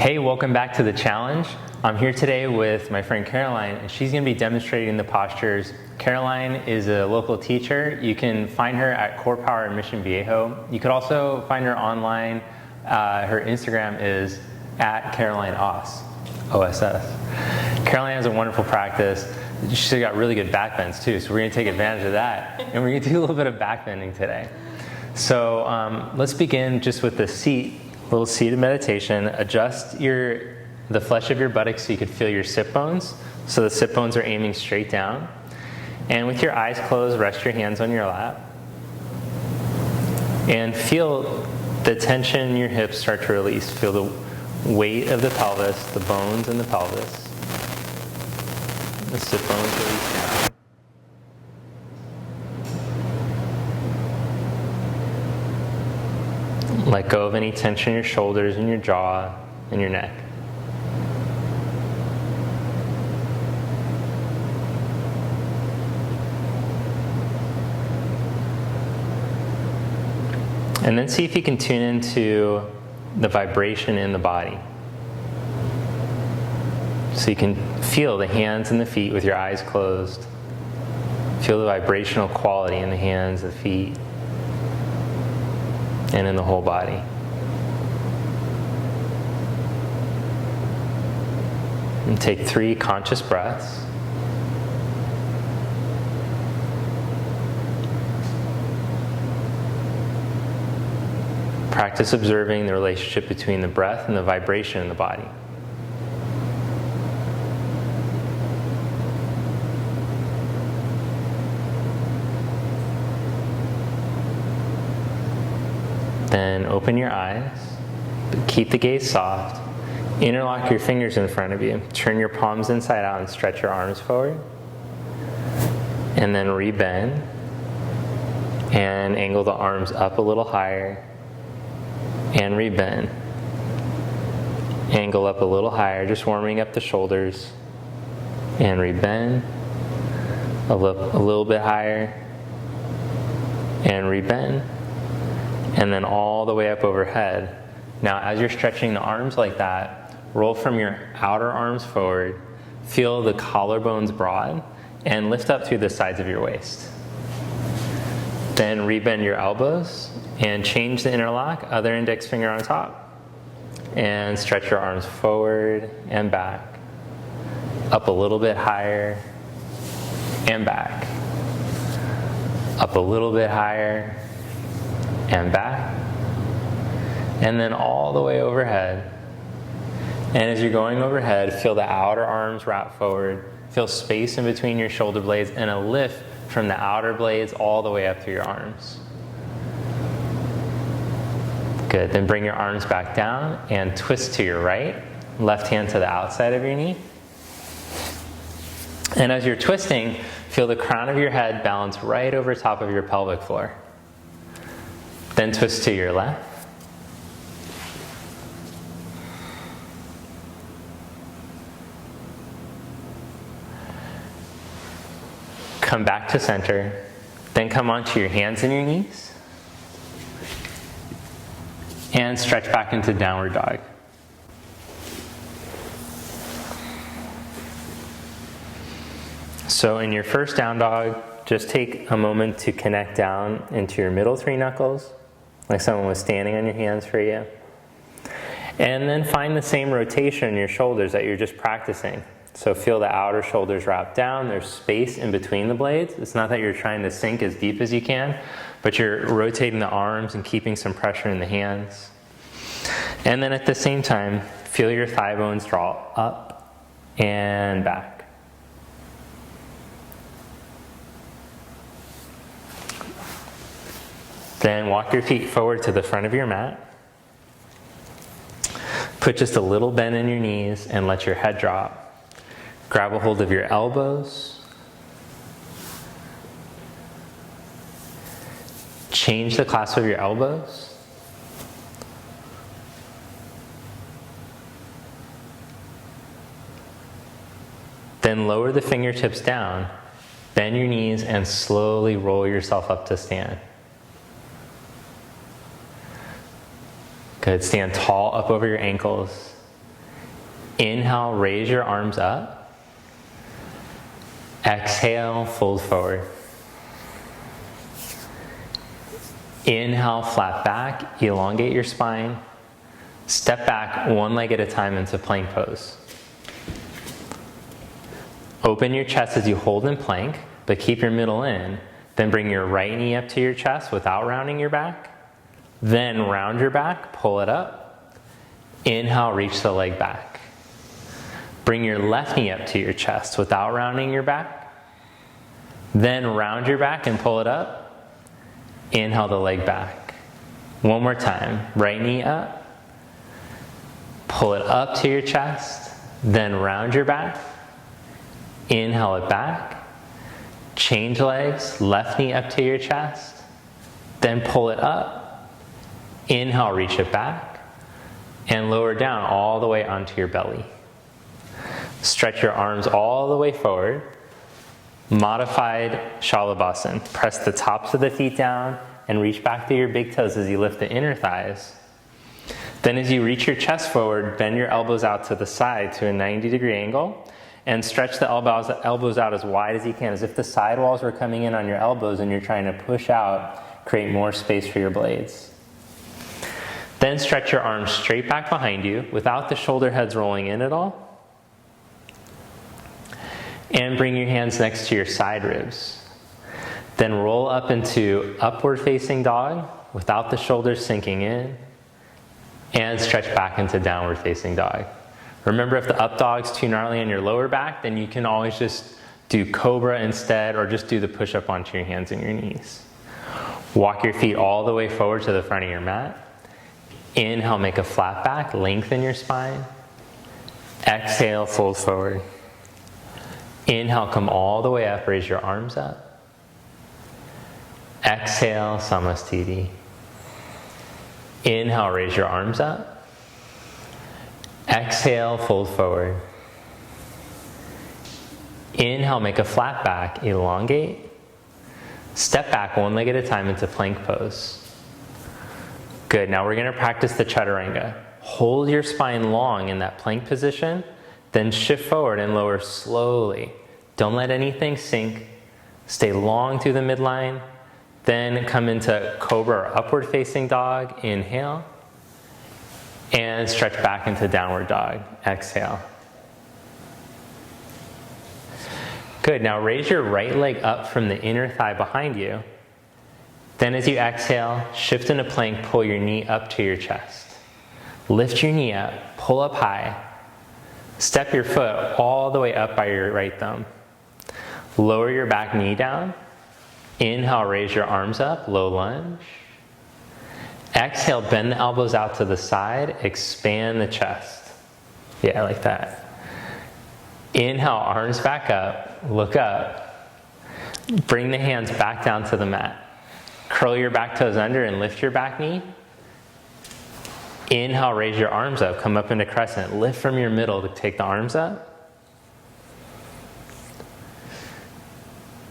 Hey, welcome back to the challenge. I'm here today with my friend Caroline, and she's going to be demonstrating the postures. Caroline is a local teacher. You can find her at Core Power in Mission Viejo. You could also find her online. Her Instagram is at Caroline OSS. Caroline has a wonderful practice. She's got really good backbends too, so we're going to take advantage of that, and we're going to do a little bit of backbending today. So let's begin just with the seat. Little seated meditation. Adjust the flesh of your buttocks so you could feel your sit bones. So the sit bones are aiming straight down. And with your eyes closed, rest your hands on your lap. And feel the tension in your hips start to release. Feel the weight of the pelvis, the bones in the pelvis. The sit bones release down. Let go of any tension in your shoulders and your jaw and your neck. And then see if you can tune into the vibration in the body. So you can feel the hands and the feet with your eyes closed. Feel the vibrational quality in the hands, the feet, and in the whole body. And take 3 conscious breaths. Practice observing the relationship between the breath and the vibration in the body. Then open your eyes, but keep the gaze soft. Interlock your fingers in front of you. Turn your palms inside out and stretch your arms forward. And then rebend. And angle the arms up a little higher. And rebend. Angle up a little higher, just warming up the shoulders. And rebend. A little bit higher. And rebend. And then all the way up overhead. Now, as you're stretching the arms like that, roll from your outer arms forward, feel the collarbones broad, and lift up through the sides of your waist. Then rebend your elbows, and change the interlock, other index finger on top. And stretch your arms forward and back. Up a little bit higher, and back. Up a little bit higher, and back, and then all the way overhead. And as you're going overhead, feel the outer arms wrap forward, feel space in between your shoulder blades, and a lift from the outer blades all the way up through your arms. Good, then bring your arms back down and twist to your right, left hand to the outside of your knee. And as you're twisting, feel the crown of your head balance right over top of your pelvic floor. Then twist to your left. Come back to center. Then come onto your hands and your knees. And stretch back into downward dog. So in your first down dog, just take a moment to connect down into your middle 3 knuckles. Like someone was standing on your hands for you. And then find the same rotation in your shoulders that you're just practicing. So feel the outer shoulders wrap down. There's space in between the blades. It's not that you're trying to sink as deep as you can, but you're rotating the arms and keeping some pressure in the hands. And then at the same time, feel your thigh bones draw up and back. Then walk your feet forward to the front of your mat. Put just a little bend in your knees and let your head drop. Grab a hold of your elbows. Change the clasp of your elbows. Then lower the fingertips down, bend your knees, and slowly roll yourself up to stand. Good, stand tall up over your ankles. Inhale, raise your arms up. Exhale, fold forward. Inhale, flat back, elongate your spine. Step back one leg at a time into plank pose. Open your chest as you hold in plank, but keep your middle in. Then bring your right knee up to your chest without rounding your back. Then round your back, pull it up. Inhale, reach the leg back. Bring your left knee up to your chest without rounding your back. Then round your back and pull it up. Inhale the leg back. One more time. Right knee up. Pull it up to your chest. Then round your back. Inhale it back. Change legs. Left knee up to your chest. Then pull it up. Inhale, reach it back. And lower down all the way onto your belly. Stretch your arms all the way forward. Modified Shalabhasana. Press the tops of the feet down and reach back through your big toes as you lift the inner thighs. Then as you reach your chest forward, bend your elbows out to the side to a 90-degree angle and stretch the elbows out as wide as you can, as if the sidewalls were coming in on your elbows and you're trying to push out, create more space for your blades. Then stretch your arms straight back behind you without the shoulder heads rolling in at all. And bring your hands next to your side ribs. Then roll up into upward facing dog without the shoulders sinking in. And stretch back into downward facing dog. Remember, if the up dog's too gnarly on your lower back, then you can always just do cobra instead, or just do the push up onto your hands and your knees. Walk your feet all the way forward to the front of your mat. Inhale, make a flat back, lengthen your spine. Exhale, fold forward. Inhale, come all the way up, raise your arms up. Exhale, Samastiti. Inhale, raise your arms up. Exhale, fold forward. Inhale, make a flat back, elongate. Step back one leg at a time into plank pose. Good, now we're going to practice the chaturanga. Hold your spine long in that plank position, then shift forward and lower slowly. Don't let anything sink. Stay long through the midline. Then come into cobra or upward facing dog. Inhale. And stretch back into downward dog. Exhale. Good, now raise your right leg up from the inner thigh behind you. Then as you exhale, shift into plank, pull your knee up to your chest. Lift your knee up, pull up high. Step your foot all the way up by your right thumb. Lower your back knee down. Inhale, raise your arms up, low lunge. Exhale, bend the elbows out to the side, expand the chest. Yeah, like that. Inhale, arms back up, look up. Bring the hands back down to the mat. Curl your back toes under and lift your back knee. Inhale, raise your arms up, come up into crescent. Lift from your middle to take the arms up.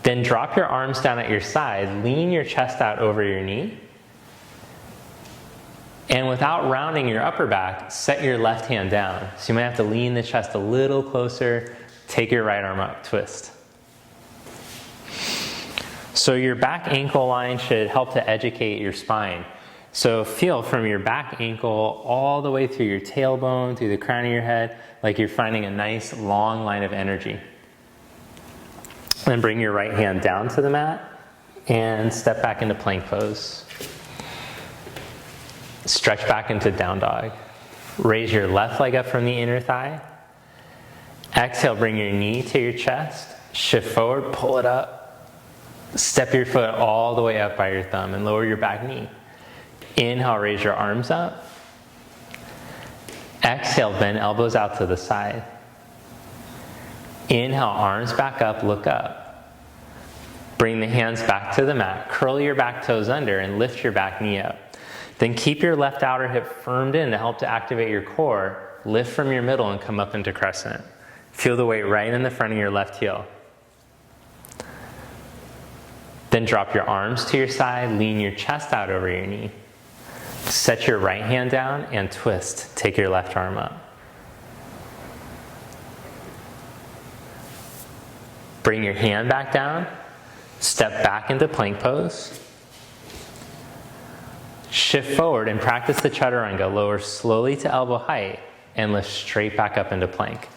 Then drop your arms down at your side, lean your chest out over your knee. And without rounding your upper back, set your left hand down. So you might have to lean the chest a little closer, take your right arm up, twist. So your back ankle line should help to educate your spine. So feel from your back ankle all the way through your tailbone, through the crown of your head, like you're finding a nice long line of energy. Then bring your right hand down to the mat and step back into plank pose. Stretch back into down dog. Raise your left leg up from the inner thigh. Exhale, bring your knee to your chest. Shift forward, pull it up. Step your foot all the way up by your thumb and lower your back knee. Inhale, raise your arms up. Exhale, bend elbows out to the side. Inhale, arms back up, look up. Bring the hands back to the mat. Curl your back toes under and lift your back knee up. Then keep your left outer hip firmed in to help to activate your core. Lift from your middle and come up into crescent. Feel the weight right in the front of your left heel. Then drop your arms to your side, lean your chest out over your knee. Set your right hand down and twist. Take your left arm up. Bring your hand back down. Step back into plank pose. Shift forward and practice the chaturanga. Lower slowly to elbow height and lift straight back up into plank.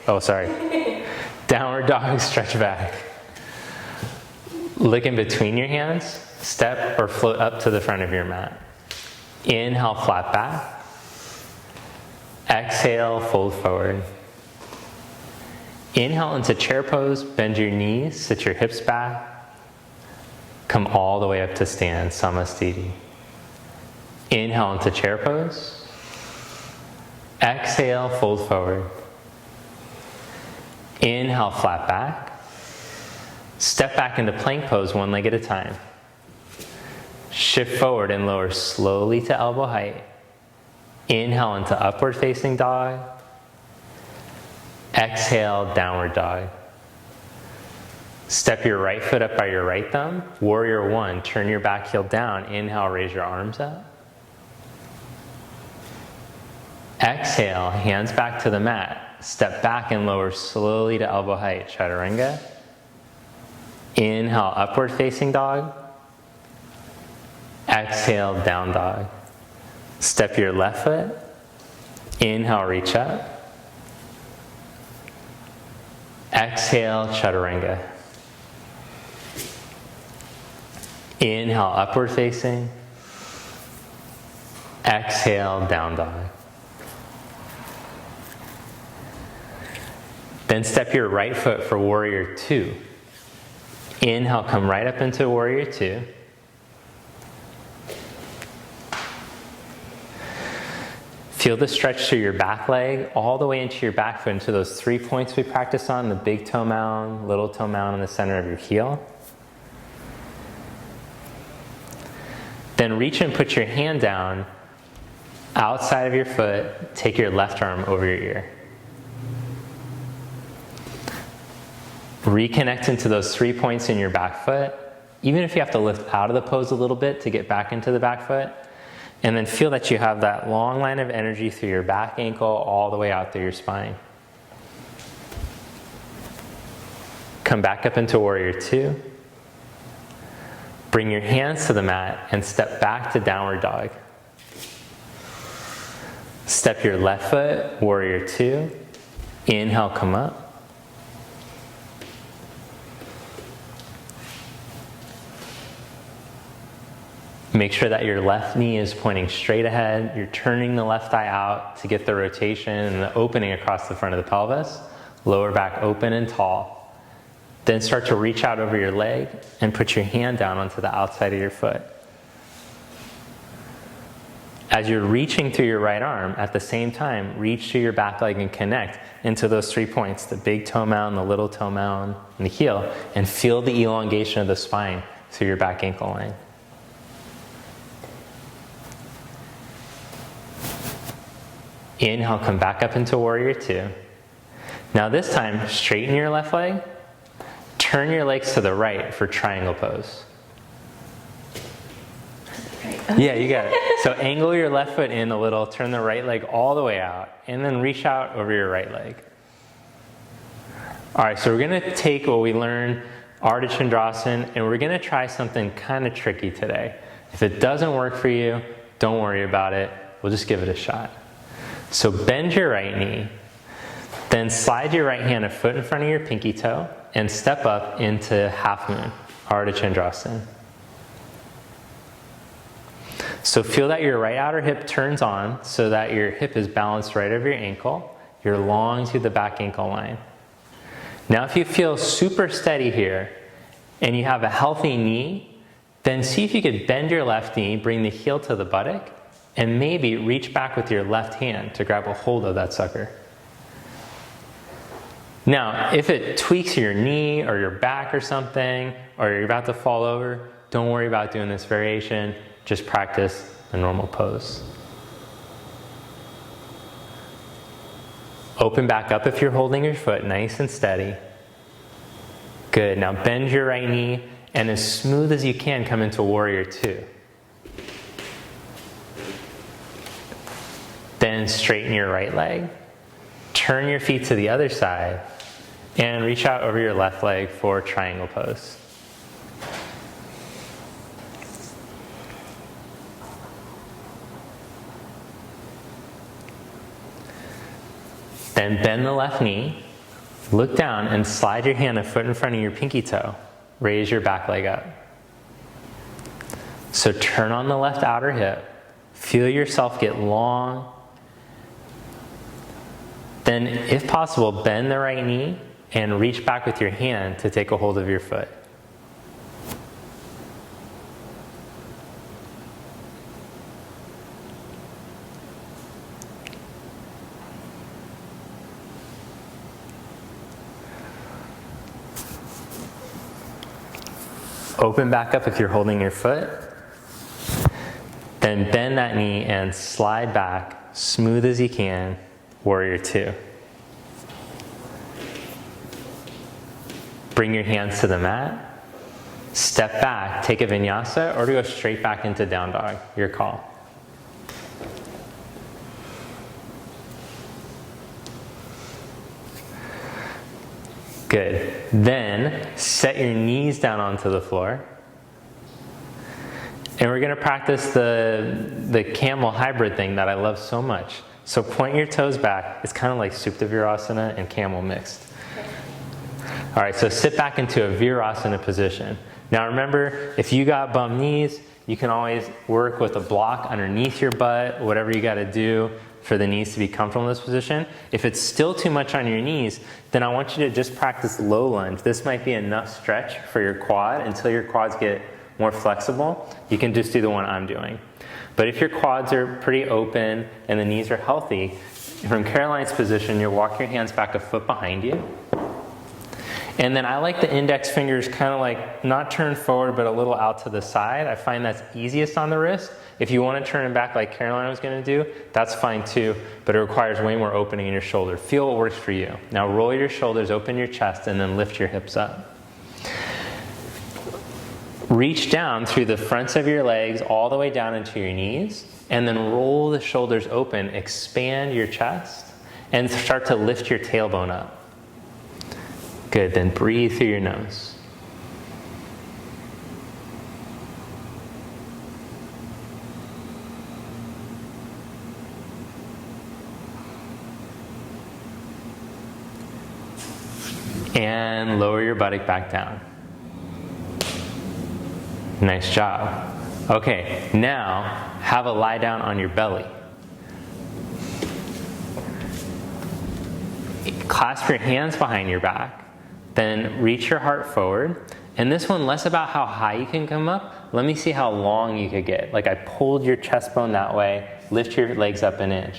Oh, sorry. Downward dog, stretch back. Look in between your hands. Step or float up to the front of your mat. Inhale, flat back. Exhale, fold forward. Inhale into chair pose. Bend your knees, sit your hips back. Come all the way up to stand, Samasthiti. Inhale into chair pose. Exhale, fold forward. Inhale, flat back. Step back into plank pose, one leg at a time. Shift forward and lower slowly to elbow height. Inhale into upward facing dog. Exhale, downward dog. Step your right foot up by your right thumb. Warrior one, turn your back heel down. Inhale, raise your arms up. Exhale, hands back to the mat. Step back and lower slowly to elbow height, chaturanga. Inhale, upward facing dog. Exhale, down dog. Step your left foot. Inhale, reach up. Exhale, chaturanga. Inhale, upward facing. Exhale, down dog. Then step your right foot for warrior two. Inhale, come right up into warrior two. Feel the stretch through your back leg, all the way into your back foot, into those 3 points we practiced on, the big toe mound, little toe mound in the center of your heel. Then reach and put your hand down outside of your foot, take your left arm over your ear. Reconnect into those 3 points in your back foot, even if you have to lift out of the pose a little bit to get back into the back foot. And then feel that you have that long line of energy through your back ankle all the way out through your spine. Come back up into warrior two. Bring your hands to the mat and step back to downward dog. Step your left foot, warrior two. Inhale, come up. Make sure that your left knee is pointing straight ahead. You're turning the left thigh out to get the rotation and the opening across the front of the pelvis. Lower back open and tall. Then start to reach out over your leg and put your hand down onto the outside of your foot. As you're reaching through your right arm, at the same time, reach through your back leg and connect into those 3 points, the big toe mound, the little toe mound, and the heel, and feel the elongation of the spine through your back ankle line. Inhale, come back up into warrior two. Now this time, straighten your left leg. Turn your legs to the right for triangle pose. Yeah, you got it. So angle your left foot in a little, turn the right leg all the way out, and then reach out over your right leg. All right, so we're gonna take what we learned, Ardha Chandrasana, and we're gonna try something kind of tricky today. If it doesn't work for you, don't worry about it. We'll just give it a shot. So bend your right knee, then slide your right hand a foot in front of your pinky toe and step up into half moon, Ardha Chandrasana. So feel that your right outer hip turns on so that your hip is balanced right over your ankle. You're long through the back ankle line. Now if you feel super steady here and you have a healthy knee, then see if you could bend your left knee, bring the heel to the buttock, and maybe reach back with your left hand to grab a hold of that sucker. Now, if it tweaks your knee or your back or something, or you're about to fall over, don't worry about doing this variation. Just practice the normal pose. Open back up if you're holding your foot nice and steady. Good. Now bend your right knee and as smooth as you can come into warrior two. Then straighten your right leg. Turn your feet to the other side And reach out over your left leg for triangle pose. Then bend the left knee, look down and slide your hand a foot in front of your pinky toe. Raise your back leg up. So turn on the left outer hip, feel yourself get long. Then, if possible, bend the right knee and reach back with your hand to take a hold of your foot. Open back up if you're holding your foot. Then bend that knee and slide back, smooth as you can, warrior two. Bring your hands to the mat. Step back, take a vinyasa, or to go straight back into down dog, your call. Good. Then set your knees down onto the floor. And we're going to practice the camel hybrid thing that I love so much. So point your toes back. It's kind of like Supta Virasana and camel mixed. All right, so sit back into a Virasana position. Now remember, if you got bum knees, you can always work with a block underneath your butt, whatever you got to do for the knees to be comfortable in this position. If it's still too much on your knees, then I want you to just practice low lunge. This might be enough stretch for your quad until your quads get more flexible. You can just do the one I'm doing. But if your quads are pretty open and the knees are healthy, from Caroline's position, you'll walk your hands back a foot behind you. And then I like the index fingers kind of like not turned forward but a little out to the side. I find that's easiest on the wrist. If you want to turn it back like Caroline was going to do, that's fine too, but it requires way more opening in your shoulder. Feel what works for you. Now roll your shoulders, open your chest, and then lift your hips up. Reach down through the fronts of your legs all the way down into your knees, and then roll the shoulders open, expand your chest, and start to lift your tailbone up. Good, then breathe through your nose. And lower your buttock back down. Nice job. Okay, now have a lie down on your belly. Clasp your hands behind your back. Then reach your heart forward. And this one, less about how high you can come up. Let me see how long you could get. Like I pulled your chest bone that way. Lift your legs up an inch.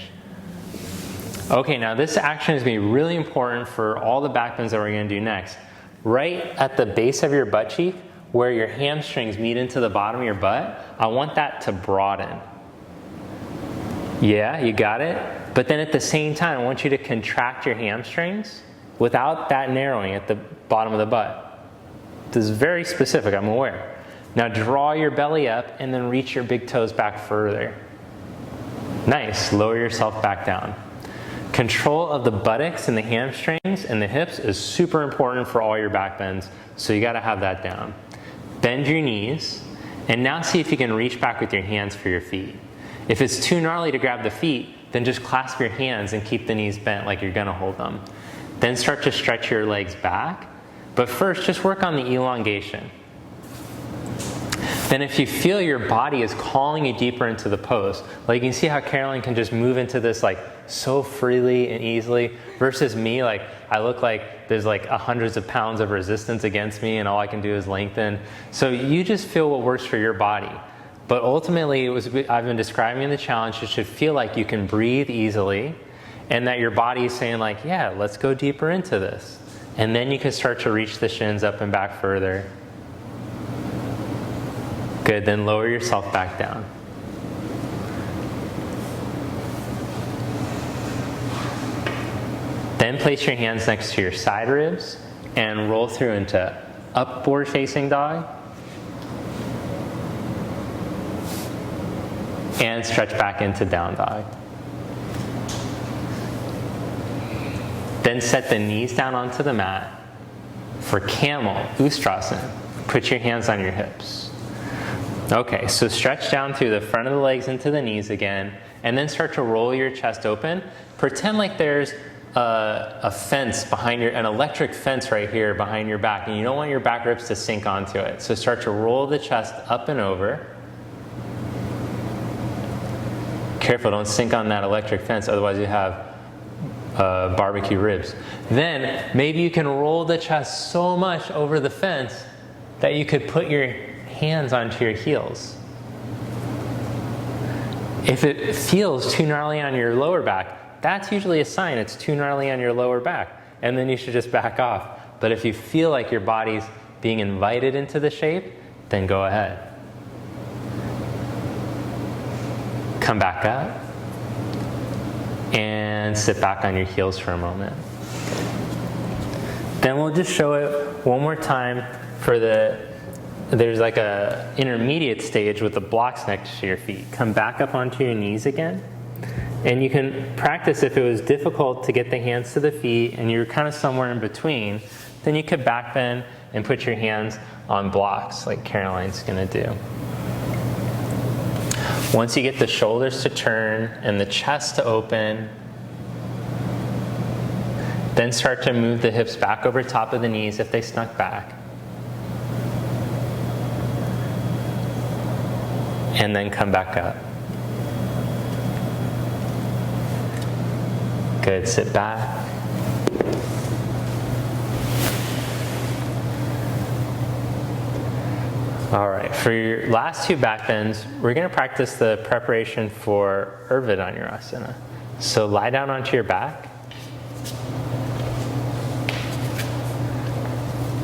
Okay, now this action is going to be really important for all the back bends that we're going to do next. Right at the base of your butt cheek, where your hamstrings meet into the bottom of your butt, I want that to broaden. Yeah, you got it? But then at the same time, I want you to contract your hamstrings without that narrowing at the bottom of the butt. This is very specific, I'm aware. Now draw your belly up and then reach your big toes back further. Nice, lower yourself back down. Control of the buttocks and the hamstrings and the hips is super important for all your back bends, so you gotta have that down. Bend your knees, and now see if you can reach back with your hands for your feet. If it's too gnarly to grab the feet, then just clasp your hands and keep the knees bent like you're gonna hold them. Then start to stretch your legs back, but first just work on the elongation. Then if you feel your body is calling you deeper into the pose, like you can see how Caroline can just move into this like so freely and easily, versus me, like I look like there's like hundreds of pounds of resistance against me and all I can do is lengthen. So you just feel what works for your body. But ultimately, I've been describing in the challenge, it should feel like you can breathe easily and that your body is saying like, yeah, let's go deeper into this. And then you can start to reach the shins up and back further. Good, then lower yourself back down. Then place your hands next to your side ribs and roll through into upward facing dog. And stretch back into down dog. Then set the knees down onto the mat. For Camel, Ustrasana, put your hands on your hips. Okay, so stretch down through the front of the legs into the knees again, and then start to roll your chest open. Pretend like there's a fence behind an electric fence right here behind your back, and you don't want your back ribs to sink onto it. So start to roll the chest up and over. Careful, don't sink on that electric fence, otherwise you have barbecue ribs. Then maybe you can roll the chest so much over the fence that you could put your hands onto your heels. If it feels too gnarly on your lower back, that's usually a sign it's too gnarly on your lower back, and then you should just back off. But if you feel like your body's being invited into the shape, then go ahead. Come back up and sit back on your heels for a moment. Then we'll just show it one more time for there's like a intermediate stage with the blocks next to your feet. Come back up onto your knees again. And you can practice if it was difficult to get the hands to the feet and you're kind of somewhere in between, then you could back bend and put your hands on blocks like Caroline's gonna do. Once you get the shoulders to turn and the chest to open, then start to move the hips back over top of the knees if they snuck back. And then come back up. Good, sit back. All right, for your last two back bends, we're going to practice the preparation for Urdhva Dhanurasana. So lie down onto your back.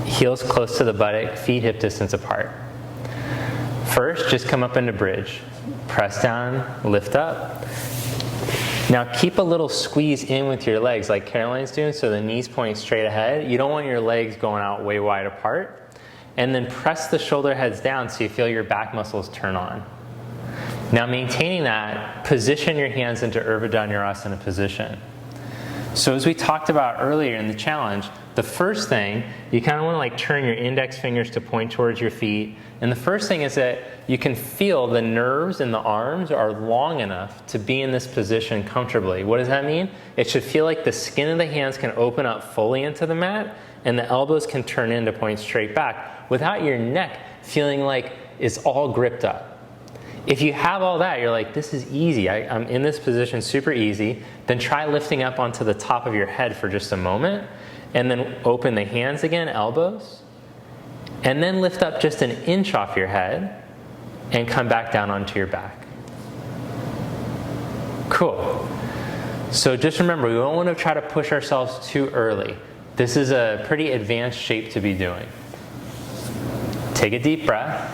Heels close to the buttock, feet hip distance apart. First, just come up into bridge. Press down, lift up. Now keep a little squeeze in with your legs like Caroline's doing, so the knees pointing straight ahead. You don't want your legs going out way wide apart. And then press the shoulder heads down so you feel your back muscles turn on. Now maintaining that, position your hands into Urdhva Dhanurasana position. So as we talked about earlier in the challenge, the first thing, you kind of want to like turn your index fingers to point towards your feet. And the first thing is that you can feel the nerves in the arms are long enough to be in this position comfortably. What does that mean? It should feel like the skin of the hands can open up fully into the mat and the elbows can turn in to point straight back without your neck feeling like it's all gripped up. If you have all that, you're like, this is easy. I'm in this position super easy. Then try lifting up onto the top of your head for just a moment. And then open the hands again, elbows. And then lift up just an inch off your head and come back down onto your back. Cool. So just remember, we don't want to try to push ourselves too early. This is a pretty advanced shape to be doing. Take a deep breath.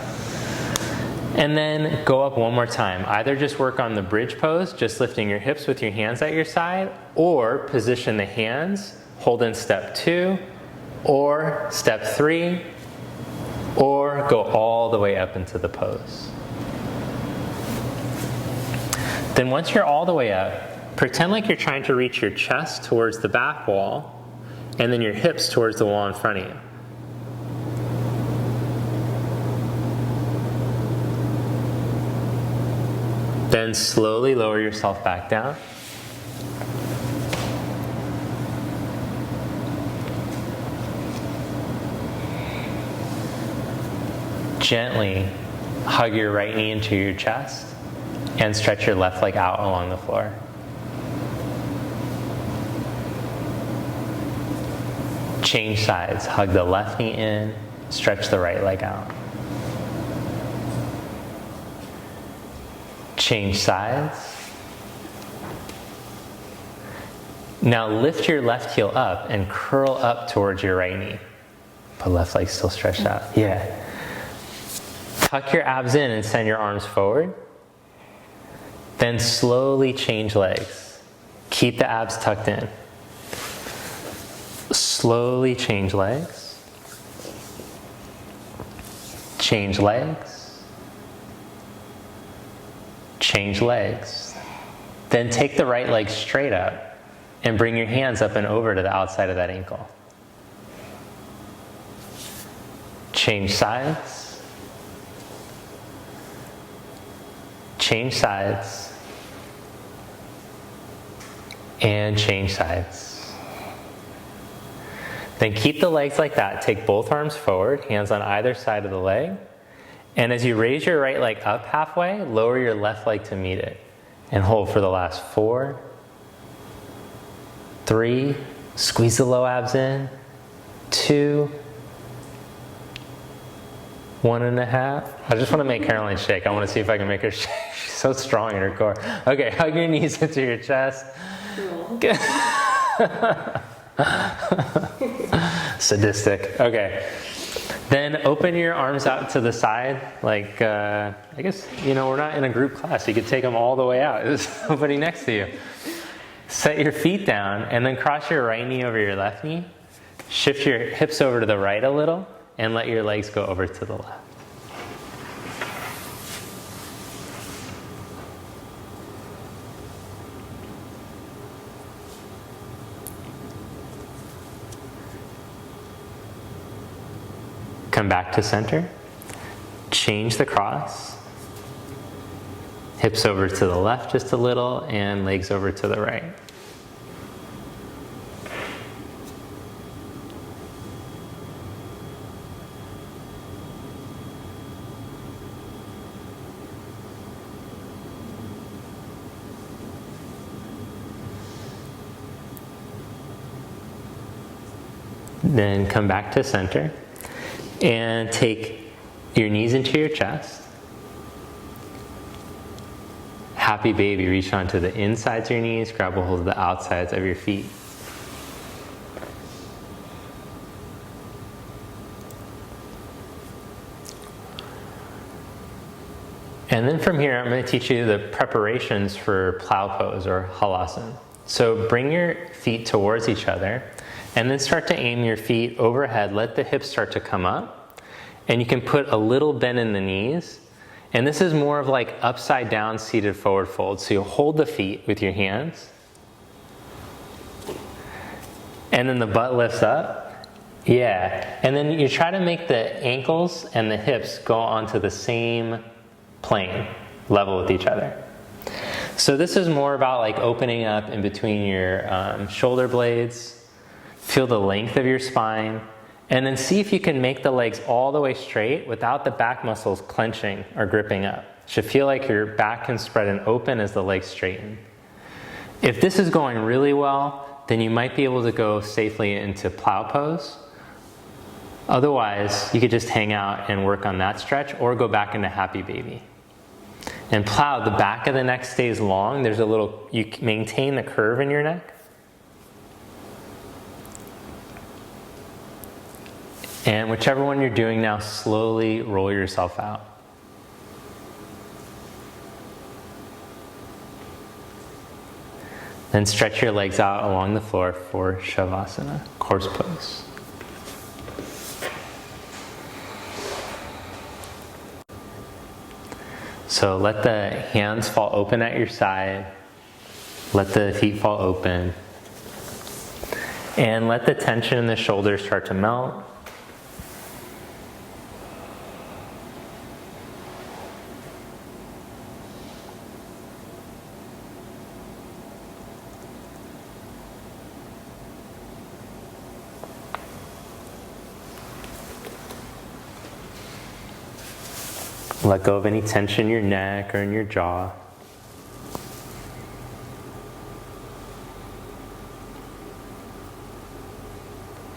And then go up one more time. Either just work on the bridge pose, just lifting your hips with your hands at your side, or position the hands, hold in step 2, or step 3, or go all the way up into the pose. Then once you're all the way up, pretend like you're trying to reach your chest towards the back wall, and then your hips towards the wall in front of you. Then slowly lower yourself back down. Gently hug your right knee into your chest and stretch your left leg out along the floor. Change sides. Hug the left knee in, stretch the right leg out. Change sides. Now lift your left heel up and curl up towards your right knee. But left leg still stretched out. Yeah. Tuck your abs in and send your arms forward. Then slowly change legs. Keep the abs tucked in. Slowly change legs. Change legs. Change legs. Then take the right leg straight up and bring your hands up and over to the outside of that ankle. Change sides. Change sides. And change sides. Then keep the legs like that. Take both arms forward, hands on either side of the leg. And as you raise your right leg up halfway, lower your left leg to meet it. And hold for the last 4, 3, squeeze the low abs in, 2, 1.5. I just want to make Caroline shake. I want to see if I can make her shake. She's so strong in her core. Okay, hug your knees into your chest. Sadistic. Okay. Then open your arms out to the side. Like, I guess, we're not in a group class. You could take them all the way out. There's somebody next to you. Set your feet down and then cross your right knee over your left knee. Shift your hips over to the right a little and let your legs go over to the left. Come back to center. Change the cross. Hips over to the left just a little and legs over to the right. Then come back to center. And take your knees into your chest. Happy baby, reach onto the insides of your knees, grab a hold of the outsides of your feet. And then from here, I'm going to teach you the preparations for plow pose or halasana. So bring your feet towards each other. And then start to aim your feet overhead. Let the hips start to come up. And you can put a little bend in the knees. And this is more of like upside down seated forward fold. So you hold the feet with your hands. And then the butt lifts up. Yeah. And then you try to make the ankles and the hips go onto the same plane, level with each other. So this is more about like opening up in between your shoulder blades. Feel the length of your spine, and then see if you can make the legs all the way straight without the back muscles clenching or gripping up. It should feel like your back can spread and open as the legs straighten. If this is going really well, then you might be able to go safely into plow pose. Otherwise, you could just hang out and work on that stretch or go back into happy baby. And plow, the back of the neck stays long. There's a little, you maintain the curve in your neck. And whichever one you're doing now, slowly roll yourself out. Then stretch your legs out along the floor for Shavasana, horse pose. So let the hands fall open at your side. Let the feet fall open. And let the tension in the shoulders start to melt. Let go of any tension in your neck or in your jaw.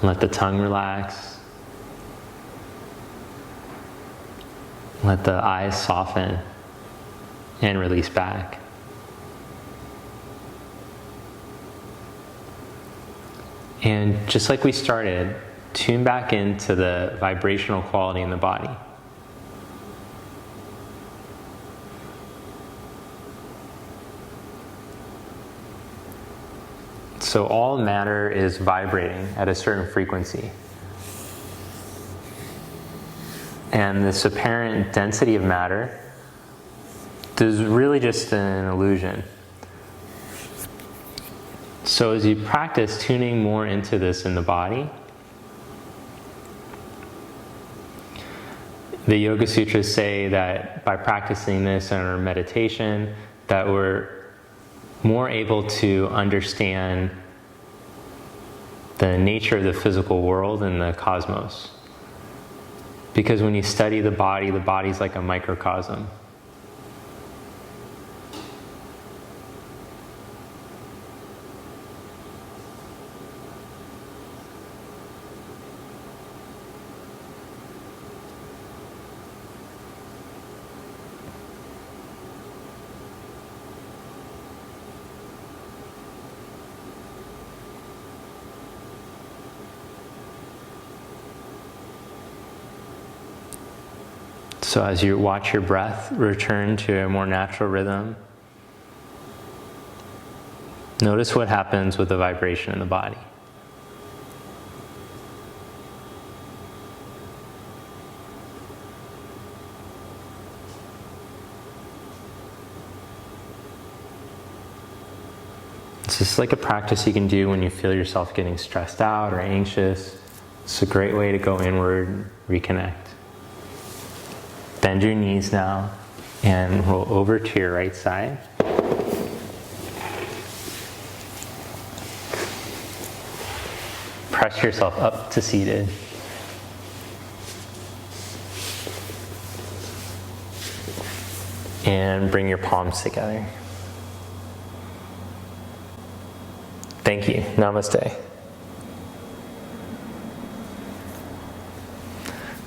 Let the tongue relax. Let the eyes soften and release back. And just like we started, tune back into the vibrational quality in the body. So all matter is vibrating at a certain frequency. And this apparent density of matter is really just an illusion. So as you practice tuning more into this in the body, the Yoga Sutras say that by practicing this in our meditation, that we're more able to understand the nature of the physical world and the cosmos. Because when you study the body's like a microcosm. So as you watch your breath return to a more natural rhythm, notice what happens with the vibration in the body. It's just like a practice you can do when you feel yourself getting stressed out or anxious. It's a great way to go inward, reconnect. Bend your knees now and roll over to your right side. Press yourself up to seated. And bring your palms together. Thank you. Namaste.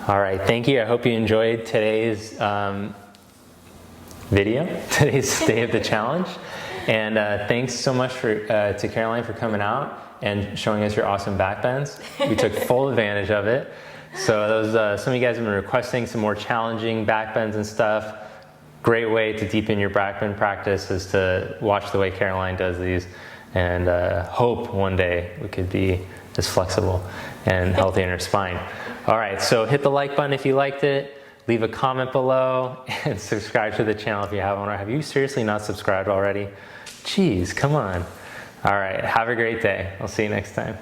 All right, thank you. I hope you enjoyed today's video, today's Day of the Challenge. And thanks so much to Caroline for coming out and showing us your awesome backbends. We took full advantage of it. So those, some of you guys have been requesting some more challenging backbends and stuff. Great way to deepen your backbend practice is to watch the way Caroline does these, and hope one day we could be as flexible and healthy in our spine. All right, so hit the like button if you liked it, leave a comment below, and subscribe to the channel if you haven't. Have you seriously not subscribed already? Jeez, come on. All right, have a great day. I'll see you next time.